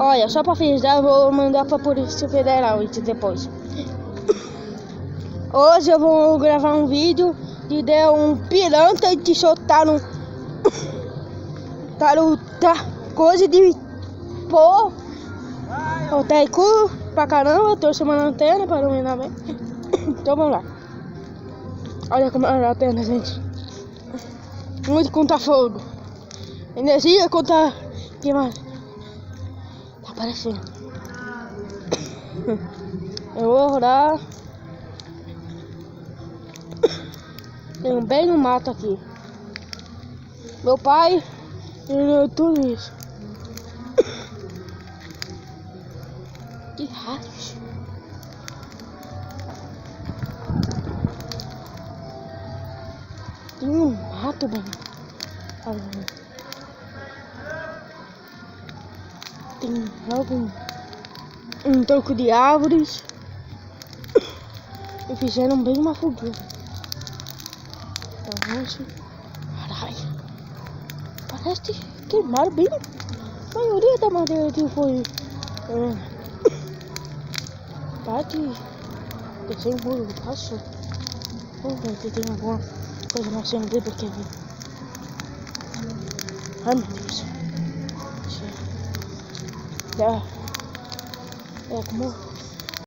Olha, só pra avisar, eu vou mandar pra Polícia Federal isso depois. Hoje eu vou gravar um vídeo de um piranha que soltaram coisa de pô. O taicu pra caramba, eu trouxe uma lanterna para iluminar bem. Então vamos lá. Olha como é a lanterna, gente. Muito contra fogo. Energia contra... que mais? Tá aparecendo. Eu vou rodar. Tem bem no mato aqui. Meu pai, ele tudo isso. Que raios. Tem um mato, bem. Tem logo um tronco de árvores. E fizeram bem uma fogueira. Caralho. Parece que queimaram bem. A maioria da madeira que foi. Parte descer um muro baixo. Vamos ver se tem alguma coisa mais acendida aqui. Ai meu Deus. É como